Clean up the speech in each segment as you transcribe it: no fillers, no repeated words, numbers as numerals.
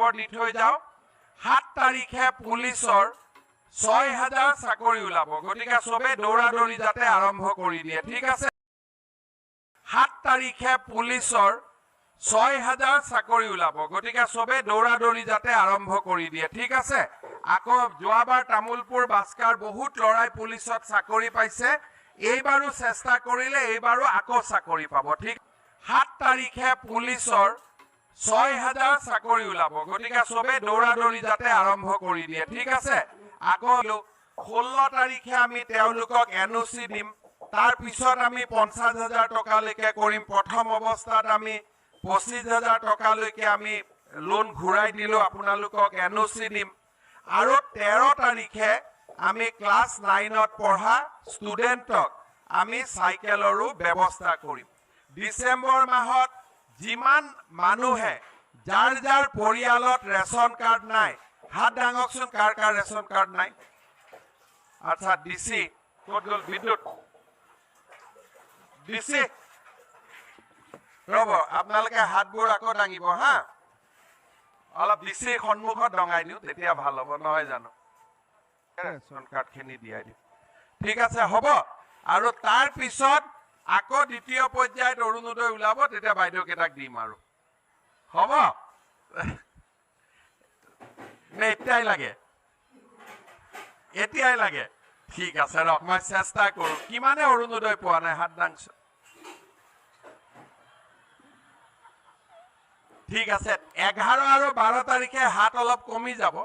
খবৰ দি থৈ যাওঁ 7 তাৰিখে পুলিচৰ 6000 চাকৰি ওলাব গতিকে সবে দৌৰাদৌৰি যাতে আৰম্ভ কৰি দিয়ে ঠিক আছে 7 তাৰিখে পুলিচৰ 6000 চাকৰি ওলাব গতিকে সবে দৌৰাদৌৰি যাতে আৰম্ভ কৰি দিয়ে ঠিক আছে আকৌ যোৱাবাৰ তামুলপুৰ বাস্কাৰ বহুত লৰাই পুলিচত চাকৰি পাইছে এইবাৰো চেষ্টা কৰিলে এইবাৰো আকৌ চাকৰি পাব ঠিক 7 তাৰিখে পুলিচৰ 6000 চাকৰি ওলাব গতিকে সবে দৌৰাদৌৰি যাতে আৰম্ভ কৰি দিয়ে ঠিক আছে আকৌ 16 তাৰিখে আমি তেওঁলোকক এনওসি দিম তাৰ পিছত আমি 50000 টকা লৈকে কৰিম প্ৰথম অৱস্থাত আমি 25000 টকা লৈকে আমি লোন ঘূৰাই দিলো আপোনালোকক এনওসি দিম আৰু 13 তাৰিখে আমি ক্লাস 9ত পঢ়া ষ্টুডেন্টক আমি সাইকেলৰো ব্যৱস্থা কৰিম ডিসেম্বৰ মাহত যিমান মানুহে যাৰ যাৰ পৰিয়ালত ৰেশন কাৰ্ড নাই হাত ডাঙকচোন কাৰ কাৰ ৰেশন কাৰ্ড নাই আচ্ছা ডিসি ক'ত গ'ল বিদ্যুৎ ডিসি ৰব আপোনালোকে হাতবোৰ আকৌ দাঙিব হা অলপ ডিসি সন্মুখত দঙাই দিও তেতিয়া ভাল হ'ব নহয় জানো ৰেশন কাৰ্ড খিনি দিয়াই দিও ঠিক আছে হ'ব আৰু তাৰ পিছত আকৌ দ্বিতীয় পৰ্যায়ত অৰুণোদয় ওলাব তেতিয়া বাইদেউ কেটাক দিম আৰু হ'ব নে এতিয়াই লাগে ঠিক আছে ৰক মই চেষ্টা কৰো কিমানে অৰুণোদয় পোৱা নাই হাত দাংছ ঠিক আছে 11 আৰু 12 তাৰিখে হাত অলপ কমি যাব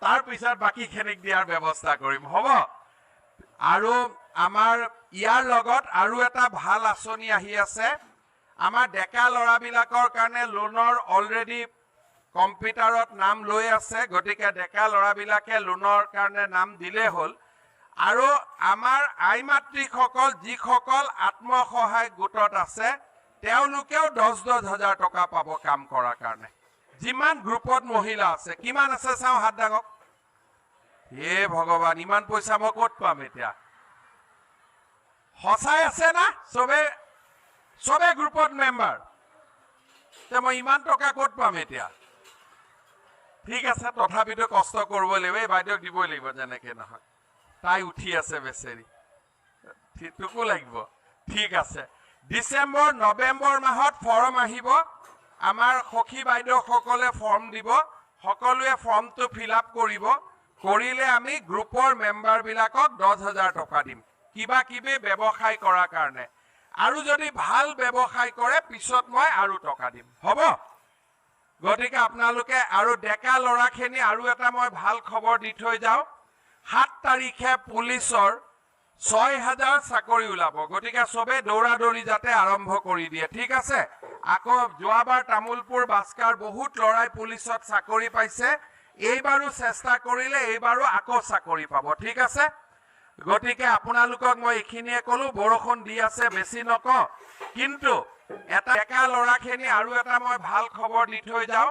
তাৰ পিছত বাকি খেনিক দিয়াৰ ব্যৱস্থা কৰিম হ'ব আৰু আমাৰ ইয়াৰ লগত আৰু এটা ভাল আঁচনি আহি আছে আমাৰ ডেকা লৰাবিলাকৰ কাৰণে লোনৰ অলৰেডি কম্পিউটাৰত নাম লৈ আছে গতিকে ডেকা লৰাবিলাকে লোনৰ কাৰণে নাম দিলে হল আৰু আমাৰ আইমাতৃসকল যিসকল আত্মসহায়ক গোটত আছে তেওঁলোকেও 10,000 টকা পাব কাম কৰাৰ কাৰণে যিমান গ্ৰুপত মহিলা আছে কিমান আছে চাও হাত ডাঙক হে ভগৱান ইমান পইচা মই ক'ত পাম এতিয়া হসাই আছে না সবে গ্ৰুপত মেম্বাৰ তে মই ইমান টকা ক'ত পাম এতিয়া ঠিক আছে তথাপিতো কষ্ট কৰিব লাগিব এই বাইদেউক দিবই লাগিব যেনেকে নহয় তাই উঠি আছে বেচেৰি ঠিকও লাগিব ঠিক আছে ডিসেম্বৰ নৱেম্বৰ মাহত ফৰ্ম আহিব আমাৰ সখী বাইদেউ সকলে ফৰ্ম দিব সকলোৱে ফৰ্মটো ফিল আপ কৰিব কৰিলে আমি গ্ৰুপৰ মেম্বাৰ বিলাকক 10,000 টকা দিম কিবা কিবি ব্যৱসায় কৰাৰ কাৰণে আৰু যদি ভাল ব্যৱসায় কৰে পিছত মই আৰু টকা দিম হ'ব গতিকে আপোনালোকে আৰু ডেকা লৰাখিনি আৰু এটা মই ভাল খবৰ দি থৈ যাওঁ 7 তাৰিখে পুলিচৰ 6000 চাকৰি ওলাব গতিকে সবে দৌৰাদৌৰি যাতে আৰম্ভ কৰি দিয়ে ঠিক আছে আকৌ যোৱাবাৰ তামুলপুৰ বাস্কাৰ বহুত লৰাই পুলিচত চাকৰি পাইছে এইবাৰো চেষ্টা কৰিলে এইবাৰো আকৌ চাকৰি পাব ঠিক আছে গতিকে আপোনালোকক মই এখিনিয়ে কলো বৰষুণ দি আছে বেছি নক কিন্তু এটা ডেকা লৰাখিনি আৰু এটা মই ভাল খবৰ দি থৈ যাওঁ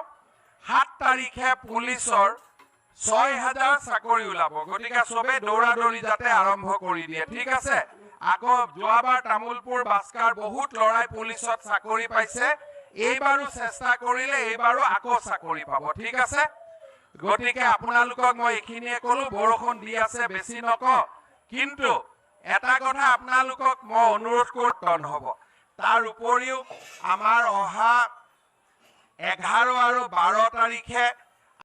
7 তাৰিখে পুলিচৰ 6000 চাকৰি ওলাব গতিকে সবে দৌৰাদৌৰি যাতে আৰম্ভ কৰি দিয়ে ঠিক আছে আকৌ যোৱাবাৰ তামুলপুৰ বাস্কাৰ বহুত লৰাই পুলিচত চাকৰি পাইছে এইবাৰো চেষ্টা কৰিলে এইবাৰো আকৌ চাকৰি পাব ঠিক আছে গতিকে আপোনালোকক মই এখিনিয়ে কলো বৰষুণ দি আছে বেছি নক কিন্তু এটা কথা আপোনালোকক মই অনুৰোধ কৰতন হ'ব তাৰ উপৰিও আমাৰ অহা 11 আৰু 12 তাৰিখে